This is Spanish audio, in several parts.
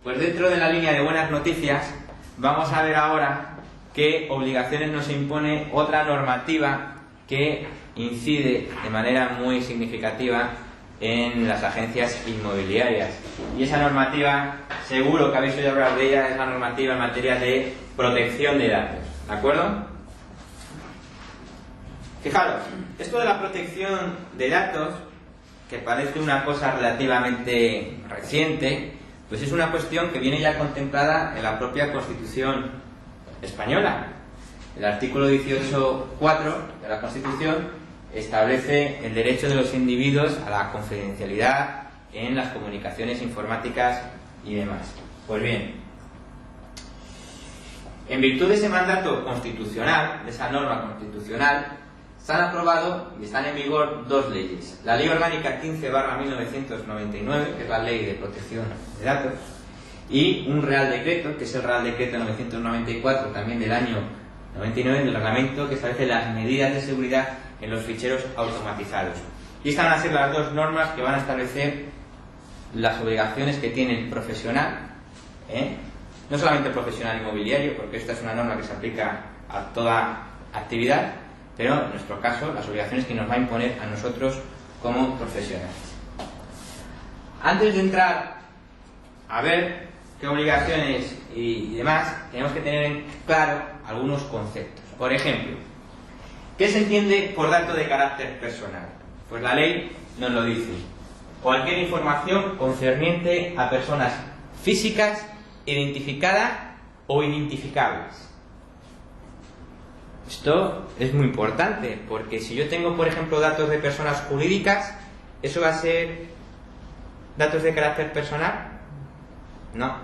Pues dentro de la línea de buenas noticias, vamos a ver ahora qué obligaciones nos impone otra normativa que incide de manera muy significativa en las agencias inmobiliarias. Y esa normativa, seguro que habéis oído hablar de ella, es la normativa en materia de protección de datos. ¿De acuerdo? Fijaros, esto de la protección de datos, que parece una cosa relativamente reciente, pues es una cuestión que viene ya contemplada en la propia Constitución española. El artículo 18.4 de la Constitución establece el derecho de los individuos a la confidencialidad en las comunicaciones informáticas y demás. Pues bien, en virtud de ese mandato constitucional, de esa norma constitucional, se han aprobado y están en vigor dos leyes. La Ley Orgánica 15/1999, que es la Ley de Protección de Datos, y un Real Decreto, que es el Real Decreto 994, también del año 99, del reglamento que establece las medidas de seguridad en los ficheros automatizados. Y estas van a ser las dos normas que van a establecer las obligaciones que tiene el profesional, no solamente el profesional inmobiliario, porque esta es una norma que se aplica a toda actividad, pero en nuestro caso las obligaciones que nos va a imponer a nosotros como profesionales. Antes de entrar a ver qué obligaciones y demás, tenemos que tener en claro algunos conceptos. Por ejemplo, ¿qué se entiende por dato de carácter personal? Pues la ley nos lo dice: cualquier información concerniente a personas físicas identificadas o identificables. Esto es muy importante, porque si yo tengo, por ejemplo, datos de personas jurídicas, ¿eso va a ser datos de carácter personal? No.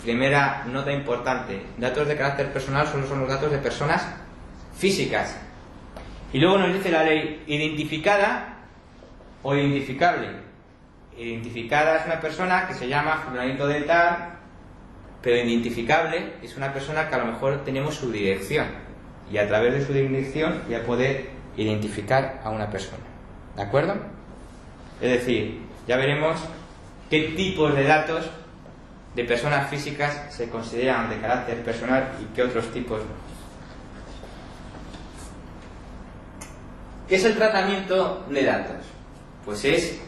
Primera nota importante: datos de carácter personal solo son los datos de personas físicas. Y luego nos dice la ley: identificada o identificable. Identificada es una persona que se llama fulanito de tal, pero identificable es una persona que a lo mejor tenemos su dirección, y a través de su dirección ya poder identificar a una persona. ¿De acuerdo? Es decir, ya veremos qué tipos de datos de personas físicas se consideran de carácter personal y qué otros tipos no. ¿Qué es el tratamiento de datos? Pues es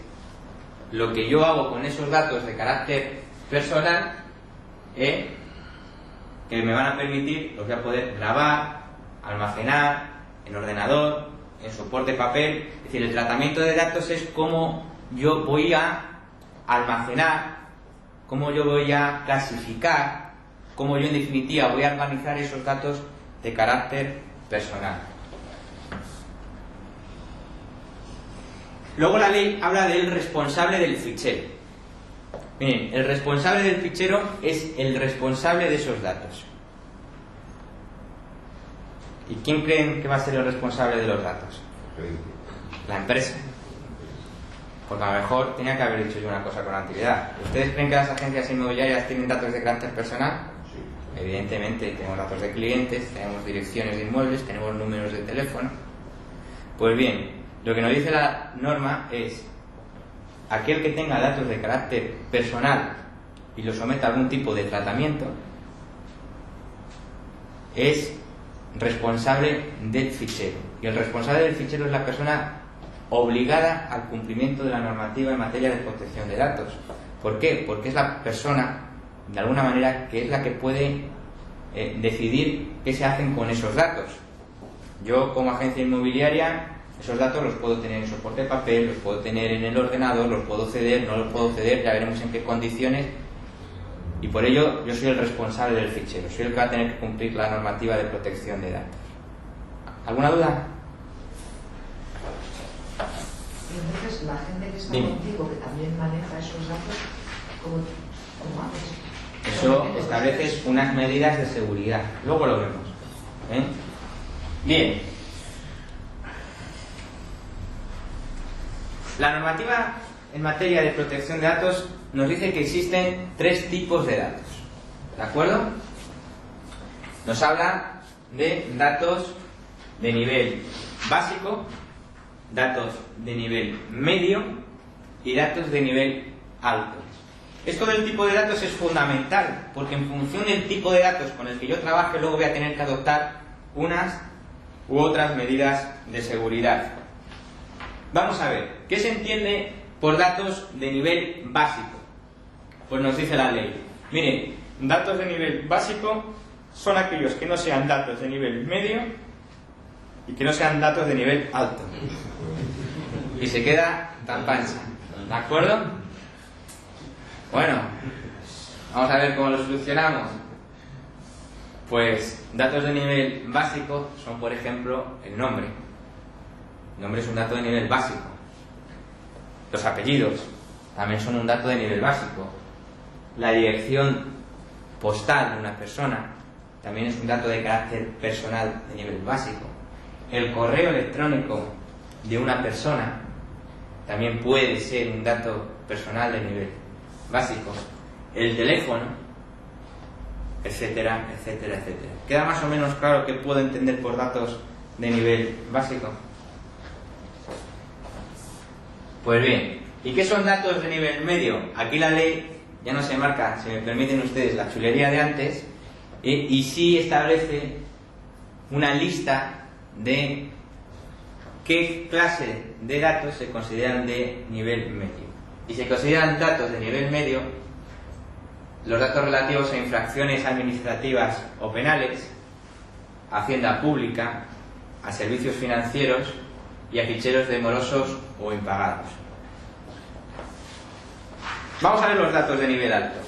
lo que yo hago con esos datos de carácter personal, que me van a permitir, los voy a poder grabar, almacenar en ordenador, en soporte papel. Es decir, el tratamiento de datos es cómo yo voy a almacenar, cómo yo voy a clasificar, cómo yo en definitiva voy a organizar esos datos de carácter personal. Luego la ley habla del responsable del fichero. Miren, el responsable del fichero es el responsable de esos datos. ¿Y quién creen que va a ser el responsable de los datos? La empresa. Porque a lo mejor tenía que haber dicho yo una cosa con anterioridad. ¿Ustedes creen que las agencias inmobiliarias tienen datos de carácter personal? Sí. Evidentemente, tenemos datos de clientes, tenemos direcciones de inmuebles, tenemos números de teléfono. Pues bien, lo que nos dice la norma es: aquel que tenga datos de carácter personal y los someta a algún tipo de tratamiento es responsable del fichero. Y el responsable del fichero es la persona obligada al cumplimiento de la normativa en materia de protección de datos. ¿Por qué? Porque es la persona, de alguna manera, que es la que puede decidir qué se hacen con esos datos. Yo, como agencia inmobiliaria, esos datos los puedo tener en soporte de papel, los puedo tener en el ordenador, los puedo ceder, no los puedo ceder, ya veremos en qué condiciones. Y por ello yo soy el responsable del fichero, soy el que va a tener que cumplir la normativa de protección de datos. ¿Alguna duda? Y entonces la gente que está contigo, que también maneja esos datos, ¿cómo haces? Eso estableces unas medidas de seguridad. Luego lo vemos. Bien. La normativa en materia de protección de datos nos dice que existen tres tipos de datos. ¿De acuerdo? Nos habla de datos de nivel básico, datos de nivel medio y datos de nivel alto. Esto del tipo de datos es fundamental, porque en función del tipo de datos con el que yo trabaje, luego voy a tener que adoptar unas u otras medidas de seguridad. Vamos a ver, ¿qué se entiende por datos de nivel básico? Pues nos dice la ley. Miren, datos de nivel básico son aquellos que no sean datos de nivel medio y que no sean datos de nivel alto. Y se queda tan pancha. ¿De acuerdo? Bueno, vamos a ver cómo lo solucionamos. Pues datos de nivel básico son, por ejemplo, el nombre. El nombre es un dato de nivel básico. Los apellidos también son un dato de nivel básico. La dirección postal de una persona también es un dato de carácter personal de nivel básico. El correo electrónico de una persona también puede ser un dato personal de nivel básico. El teléfono, etcétera, etcétera, etcétera. ¿Queda más o menos claro qué puedo entender por datos de nivel básico? Pues bien, ¿y qué son datos de nivel medio? Aquí la ley ya no se marca, si me permiten ustedes, la chulería de antes, y sí establece una lista de qué clase de datos se consideran de nivel medio. Y se consideran datos de nivel medio los datos relativos a infracciones administrativas o penales, a hacienda pública, a servicios financieros y a ficheros de morosos o impagados. Vamos a ver los datos de nivel alto.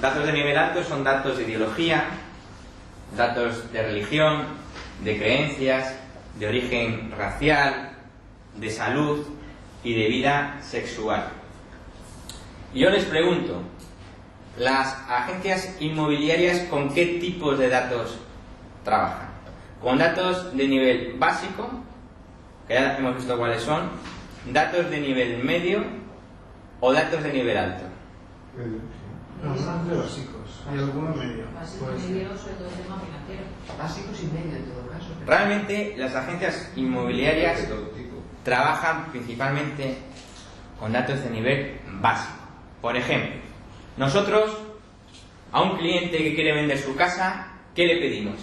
Datos de nivel alto son datos de ideología, datos de religión, de creencias, de origen racial, de salud y de vida sexual. Y yo les pregunto, ¿las agencias inmobiliarias con qué tipos de datos trabajan? ¿Con datos de nivel básico, que ya hemos visto cuáles son, datos de nivel medio o datos de nivel alto? Bastante básicos, hay algunos medios. Básicos y medios, sobre todo el tema financiero. Básicos y medio en todo caso. Realmente las agencias inmobiliarias trabajan principalmente con datos de nivel básico. Por ejemplo, nosotros a un cliente que quiere vender su casa, ¿qué le pedimos?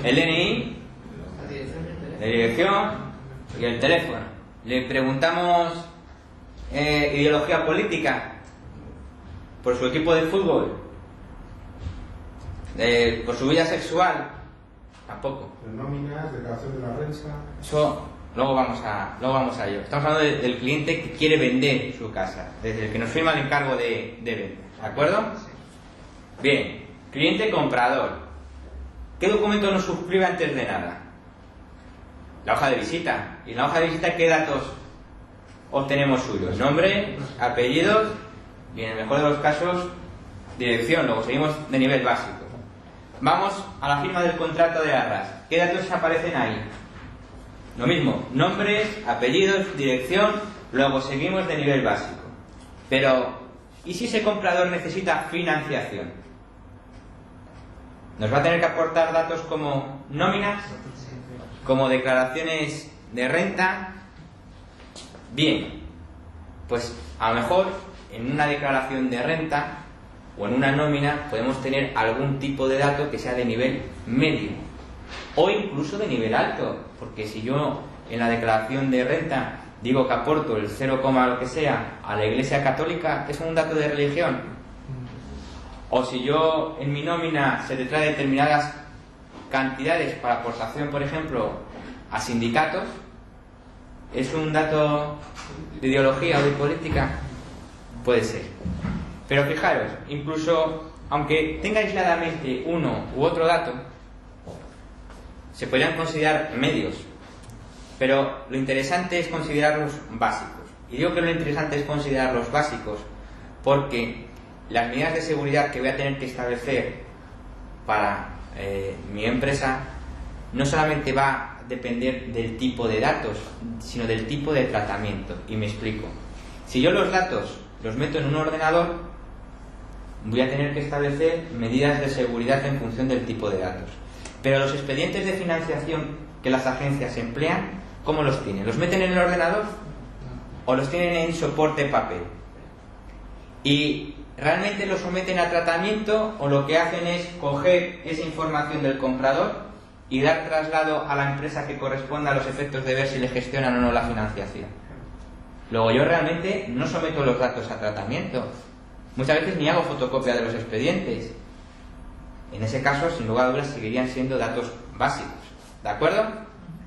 El DNI, la dirección y el teléfono. Le preguntamos ideología política, por su equipo de fútbol, por su vida sexual, tampoco. Nóminas, declaración de la renta. Eso luego vamos a ello. Estamos hablando del cliente que quiere vender su casa, desde el que nos firma el encargo de venta, ¿de acuerdo? Bien, cliente comprador. ¿Qué documento nos suscribe antes de nada? La hoja de visita. ¿Y en la hoja de visita qué datos obtenemos suyos? Nombre, apellidos y en el mejor de los casos dirección. Luego seguimos de nivel básico. Vamos a la firma del contrato de arras. ¿Qué datos aparecen ahí? Lo mismo, nombres, apellidos, dirección. Luego seguimos de nivel básico. Pero ¿y si ese comprador necesita financiación? Nos va a tener que aportar datos como nóminas, como declaraciones de renta. Bien, pues a lo mejor en una declaración de renta o en una nómina podemos tener algún tipo de dato que sea de nivel medio o incluso de nivel alto, porque si yo en la declaración de renta digo que aporto el 0, lo que sea a la Iglesia Católica, es un dato de religión. O si yo en mi nómina se detrae determinadas cantidades para aportación, por ejemplo, a sindicatos, ¿es un dato de ideología o de política? Puede ser. Pero fijaros, incluso aunque tenga aisladamente uno u otro dato, se podrían considerar medios. Pero lo interesante es considerarlos básicos. Y digo que lo interesante es considerarlos básicos porque las medidas de seguridad que voy a tener que establecer para mi empresa no solamente va a depender del tipo de datos, sino del tipo de tratamiento. Y me explico. Si yo los datos los meto en un ordenador, voy a tener que establecer medidas de seguridad en función del tipo de datos. Pero los expedientes de financiación que las agencias emplean, ¿cómo los tienen? ¿Los meten en el ordenador? o los tienen en soporte papel. Y realmente lo someten a tratamiento, o lo que hacen es coger esa información del comprador y dar traslado a la empresa que corresponda a los efectos de ver si le gestionan o no la financiación. Luego yo realmente no someto los datos a tratamiento. Muchas veces ni hago fotocopia de los expedientes. En ese caso, sin lugar a dudas, seguirían siendo datos básicos. ¿De acuerdo?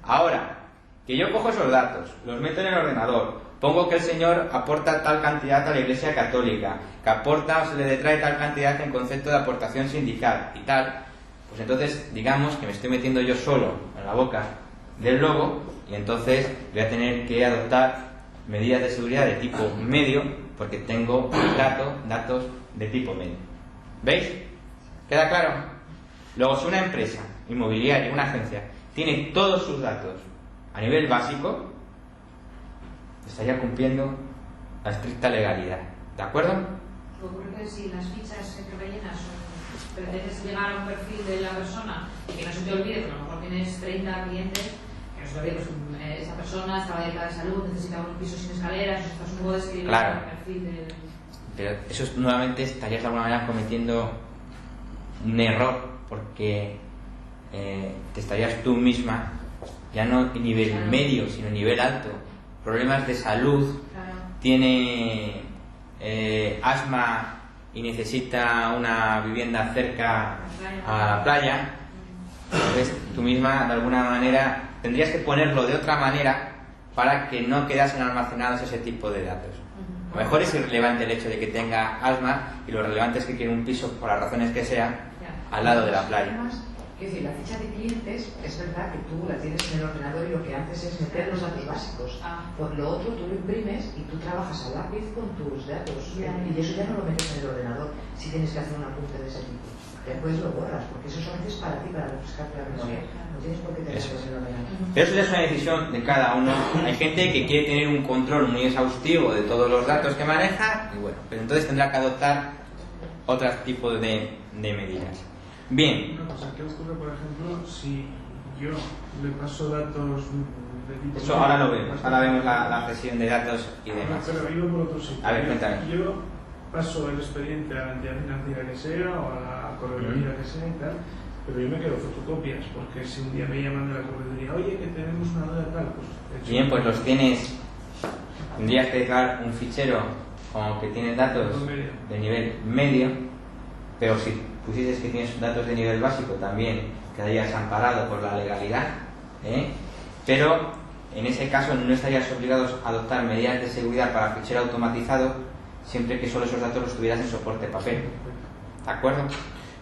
Ahora, que yo cojo esos datos, los meto en el ordenador, pongo que el señor aporta tal cantidad a la Iglesia Católica, que aporta o se le detrae tal cantidad en concepto de aportación sindical y tal, pues entonces digamos que me estoy metiendo yo solo en la boca del lobo, y entonces voy a tener que adoptar medidas de seguridad de tipo medio, porque tengo datos de tipo medio. ¿Veis? ¿Queda claro? Luego, si una empresa inmobiliaria, una agencia, tiene todos sus datos a nivel básico, estaría cumpliendo la estricta legalidad. ¿De acuerdo? Ocurre que si las fichas que rellenas pretendes llegar a un perfil de la persona y que no se te olvide, que a lo mejor tienes 30 clientes, que no se te olvide, pues esta persona estaba dedicada de salud, necesita un piso sin escaleras, o estás un poco describiendo claro. el perfil de... Pero eso nuevamente estarías de alguna manera cometiendo un error, porque te estarías tú misma, ya no en nivel claro. medio, sino en nivel alto, problemas de salud, Claro. tiene asma y necesita una vivienda cerca a la playa, entonces tú misma de alguna manera tendrías que ponerlo de otra manera para que no quedasen almacenados ese tipo de datos. A lo mejor es irrelevante el hecho de que tenga asma, y lo relevante es que quiere un piso, por las razones que sean, al lado de la playa. Además, es decir, la ficha de clientes, es verdad que tú la tienes en el ordenador y lo que haces es meter los datos básicos. Por lo otro, tú lo imprimes y tú trabajas a lápiz con tus datos. Y eso ya no lo metes en el ordenador si tienes que hacer un apunte de ese tipo. Después lo borras, porque eso solamente es para ti, para refrescarte la memoria. No tienes por qué tenerlo en el ordenador. Pero eso ya es una decisión de cada uno. Hay gente que quiere tener un control muy exhaustivo de todos los datos que maneja, y bueno, pero entonces tendrá que adoptar otro tipo de medidas. Bien. Una cosa, ¿qué ocurre, por ejemplo, si yo le paso datos de tipo... Eso ahora lo vemos, ahora vemos la gestión de datos y demás. Pero iba por otro sitio. A ver, cuéntame. Yo paso el expediente a la entidad financiera que sea o a la correduría que sea y tal, pero yo me quedo fotocopias, porque si un día me llaman de la correduría, oye, que tenemos una deuda tal, pues... Bien, pues los tienes. Tendrías que crear un fichero como que tienes datos de nivel medio, pero si pusieses que tienes datos de nivel básico también quedarías amparado por la legalidad, pero en ese caso no estarías obligados a adoptar medidas de seguridad para fichero automatizado siempre que solo esos datos los tuvieras en soporte papel. ¿De acuerdo?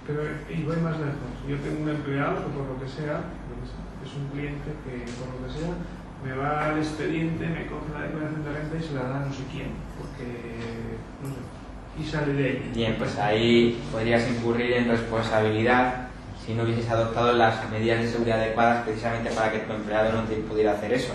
Pero y voy más lejos. Yo tengo un empleado que por lo que sea, es un cliente que por lo que sea me va al expediente, me coge la declaración de renta y se la da a no sé quién, porque no sé, y sale de ahí. Bien, pues ahí podrías incurrir en responsabilidad si no hubieses adoptado las medidas de seguridad adecuadas precisamente para que tu empleado no te pudiera hacer eso.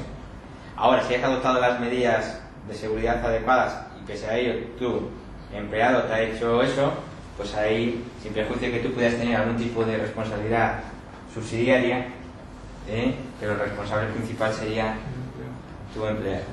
Ahora, si has adoptado las medidas de seguridad adecuadas y pese a ello tu empleado te ha hecho eso, pues ahí, sin prejuicio que tú pudieras tener algún tipo de responsabilidad subsidiaria, pero el responsable principal sería tu empleado.